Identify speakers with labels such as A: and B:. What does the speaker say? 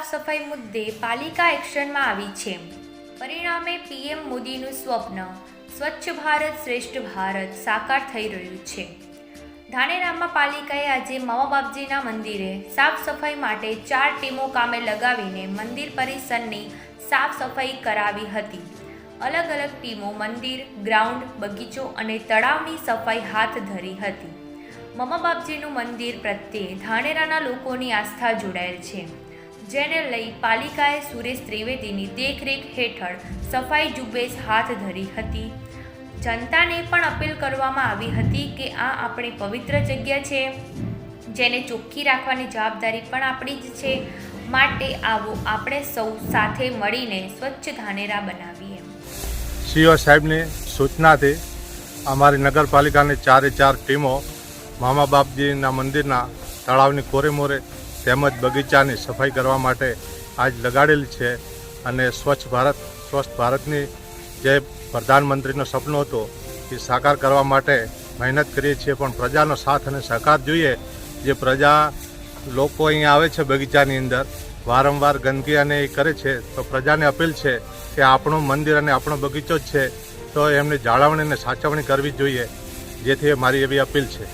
A: સફાઈ મુદ્દે પાલિકા એક્શનમાં આવી છે। પરિણામે પીએમ મોદીનું સ્વપ્ન સ્વચ્છ ભારત શ્રેષ્ઠ ભારત સાકાર થઈ રહ્યું છે। ધાનેરામાં પાલિકાએ આજે મામા બાપજીના મંદિરે સાફ સફાઈ માટે 4 ટીમો કામે લગાવીને મંદિર પરિસરની સાફ સફાઈ કરાવી હતી। અલગ અલગ ટીમો મંદિર, ગ્રાઉન્ડ, બગીચો અને તળાવની સફાઈ હાથ ધરી હતી। મામા બાપજીનું મંદિર પ્રત્યે ધાનેરાના લોકોની આસ્થા જોડાયેલ છે, જેને લઈ પાલિકાએ સુરેશ ત્રિવેદીની દેખરેખ હેઠળ સફાઈ ઝુંબેશ હાથ ધરી હતી। જનતાને પણ અપીલ કરવામાં આવી હતી કે આ આપણી પવિત્ર જગ્યા છે, જેને ચોખ્ખી રાખવાની જવાબદારી પણ આપણી જ છે। માટે આવો આપણે સૌ સાથે મળીને સ્વચ્છ ધાનેરા બનાવીએ।
B: સીઓ સાહેબની સૂચનાથી અમારી નગરપાલિકાની 4 ટીમો મામા બાપજીના મંદિરના તળાવની કોરેમોરે તેમજ બગીચાની સફાઈ કરવા માટે આજ લગાડેલી છે અને સ્વચ્છ ભારતની જે પ્રધાનમંત્રીનું સપનું હતું એ સાકાર કરવા માટે મહેનત કરીએ છીએ, પણ પ્રજાનો સાથ અને સહકાર જોઈએ। જે પ્રજા લોકો અહીંયા આવે છે બગીચાની અંદર વારંવાર ગંદકી અને એ કરે છે, તો પ્રજાને અપીલ છે કે આપણું મંદિર અને આપણો બગીચો જ છે, તો એમની જાળવણી અને સાચવણી કરવી જોઈએ, જેથી મારી એવી અપીલ છે।